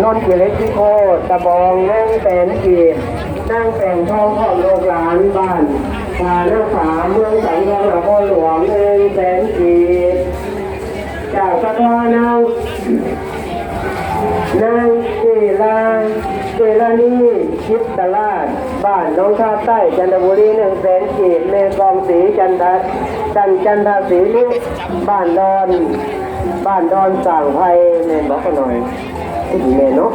นนท์กิเลสิโคตะบองนั่งแสนกีบนั่งแต่งทองของโลกหลานบ้านผาหน้าผาเมืองสังทองนครหลวง100,000 กีบจากสะพานางเจรณีคิดตลาดบ้านน้องท่าใต้จันทบุรี100,000 กีบเมกองศรีจันทศรีลุบ้านดอนสั่งไผ่เมนบอกกันหน่อยเมนเนาะ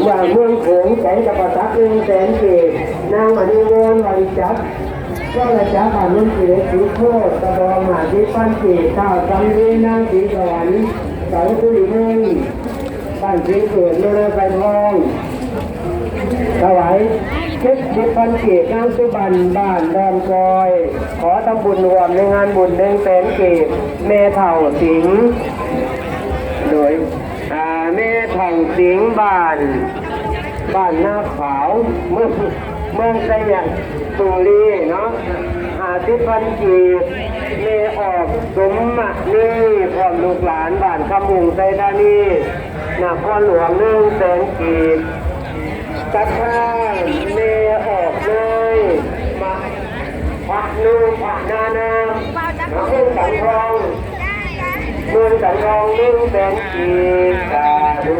อย่างเมืองโขงใจกับประทับ100,000 กีบนางมณีเงินวันจับก็ระจับบ้านนุ่นเสียสีโคตรตะบองหาที่ปั้นกีบข้าวจำดีนางสีสวรรค์เสาสุริเงินบ้านสีเกิดเรือไปทองถวาย70,000 กีบนางสุบันบ้านดอนกอยขอทำบุญรวมในงานบุญ100,000 กีบแม่เฒ่าสิงห์โดยแม่เฒ่าสิงห์บ้านนาขาวเมืองไซยสุรีเนาะ50,000 กีบเมออกสมมานี่พร้อมลูกหลานบ้านคำมุงไซธานีนครหลวง100,000 กีบตัดข้าเมออกเลยมาพักนุ่งผักนานาเมืองสังทอง100,000 กีบดู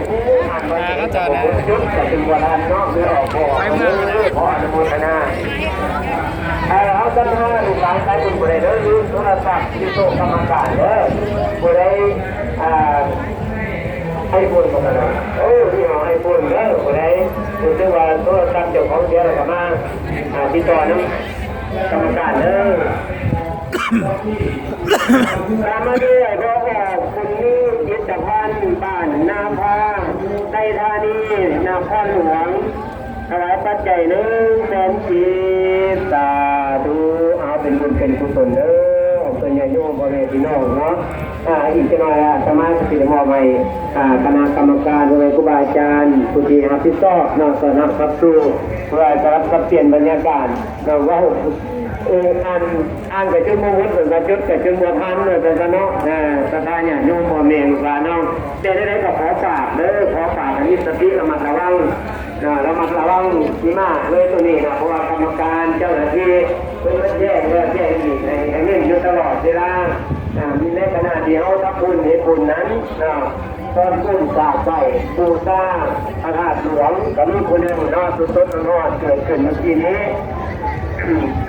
อ่านมาก็จะนะยุดจะเป็นวันนั้นเนาะไม่ออกพออนุโมทนาเอาสัญญาลูกหลานใช้บุญบุญเด้อลืมโทรศัพท์ที่โต๊ะกรรมการเด้อบุญได้ให้บุญกันนะที่เอาให้บุญเด้อบุญได้ดูด้วยว่าโทรศัพท์เจ้าของเดียวกันมาติดต่อน้ำกรรมการเด้อตามมาด้วยพระองค์คุณนี่ยิตพันธ์บ้านนาพาไทยธานีนครหลวงถวายปัจจัย100,000 กีบสาธุเอาเป็นบุญเป็นกุศลเด้อเป็นญาติโยมพ่อแม่พี่น้องเนาะอีกจะหน่อยสมาชิกมอใหม่คณะกรรมการโดยครูบาอาจารย์ผู้ที่รับผิดชอบนอกจากรับครับครูเพื่อจะรับเปลี่ยนบรรยากาศเราว่าอ่านกับจุดมุ่งวัดกับจุดบัวพันธ์เลยแต่เนาะสถานเนี่ยโยมพ่อแม่ว่าน้องได้กับขอฝากเด้อขอฝากอันนี้สติระมัดระวังที่มากเลยตัวนี้นะเพราะว่ากรรมการเจ้าหน้าที่เพิ่งแจ้งอีกในเรื่องอยู่ตลอดเวลามีในขณะที่เขาทับบุญในบุญนั้นตอนบุญสาใส่ปูซาพระธาตุหลวงกับมีคนหนึ่งนอสุดนอเกิดขึ้นเมื่อกี้นี้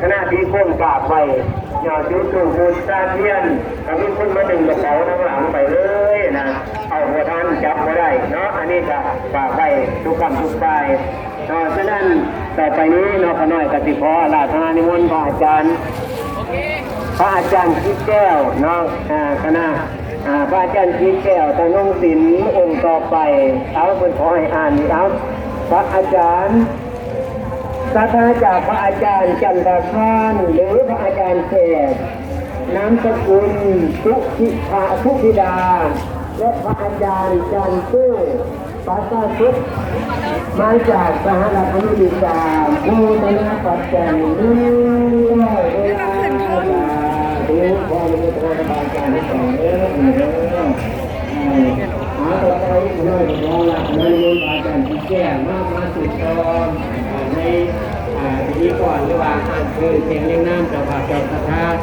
ขณะที่ก้มกราบไปยอดยุติบูชาเทียนกับมีคนมาดึงกระเป๋าทั้งหลังไปเลยนะเอาหัวท่านจับมาได้เนาะอันนี้ก็ฝากไปทุกคำทุกฝ่ายฉะนั้นต่อไปนี้เนาะขน้อยกติพอราธนานิมนต์พระอาจารย์คิดแก้วเนาะคณะพระอาจารย์คิดแก้วตะนงศิลป์องค์ต่อไปเอาเป็นขอให้อ่านนี่เอาพระอาจารย์ศาสนาจากพระอาจารย์จันทคานหรือพระอาจารย์แขกนามสกุลทุธิดาและพระอาจารย์จันตู้ปาตาสุดมาจากสหรัฐอเมริกาบูชาปัจจัยด้วยเวลาดูความเป็นธรรมการการต่อเนื่องต่อไปเลยเราหลักในโรงพยาบาลการแก้มาสุดตอนในทีนี้ก่อนระหว่างคือเสียงเลี้ยงน้ำจากปากจากสถาน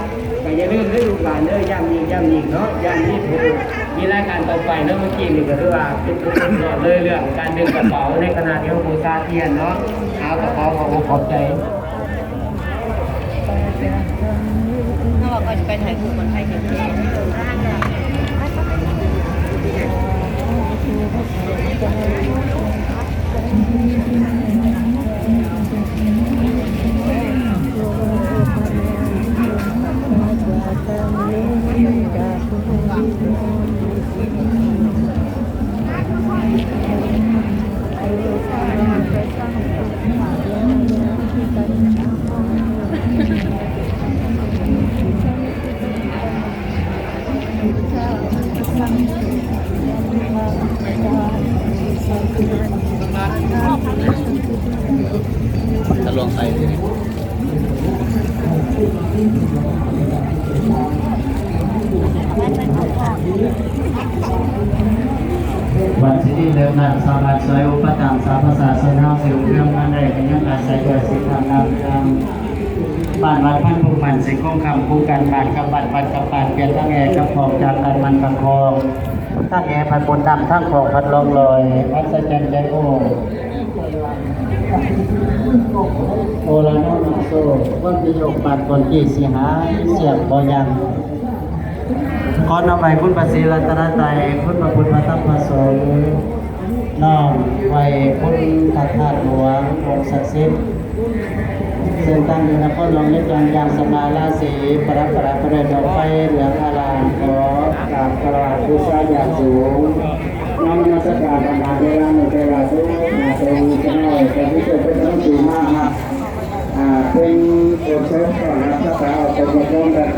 ก็อย่าลืมให้ลูกหลานย่ำยิงเนาะย่ำยิงถูกมีรายการต่อไปเนาะเมื่อกี้นี่ก็คือว่าเป็นต่อเลยเรื่องการดึงกระเป๋าในขณะที่เขาบูชาเทียนเนาะเอากระเป๋าขอบใจถ้าว่าก็จะไปถ่ายรูปคนไทยเก่งจะลองใส่เลย วันที่เริ่มนั้นสามารถช่วยอุปถัมภ์สาภาษาสนาสิวเรื่องนั้นได้เป็นยังอาศัยด้วยสิทางนำทางบ้านวัดพันธุ์ภูมิมันสิคงคำคู่กันบ้านกับบ้านวัดกับบ้านเปลี่ยนทั้งแอกับของจากกันมันประคองทั้งแอพันบนดำทั้งของพันลงลอยวัดสะจันใจโอโอลานอนโซวันที่ยกปัดคนที่สีหาเสียบบ่ยังขอนำไปพุทธประสิรัตนตรัยพุทธพระพุทธพระธรรมพระสงฆ์น้อมไว้พุทธธาตุหลวงองค์ศักดิ์สิทธิ์ซึ่งตั้งอยู่นครหลวงนิจังยางสมาราศีประประเดชดอกไฟเหลืองอารามขอกราบกราบบูชาอย่างสูงน้อมนมัสการธรรมะเวลาหนึ่งเวลาทุกนาทีจะให้เป็นพิเศษเป็นต้องสูงมากครับเป็นโอเชฟก่อนรับพระสาวเป็นคนต้นแบบ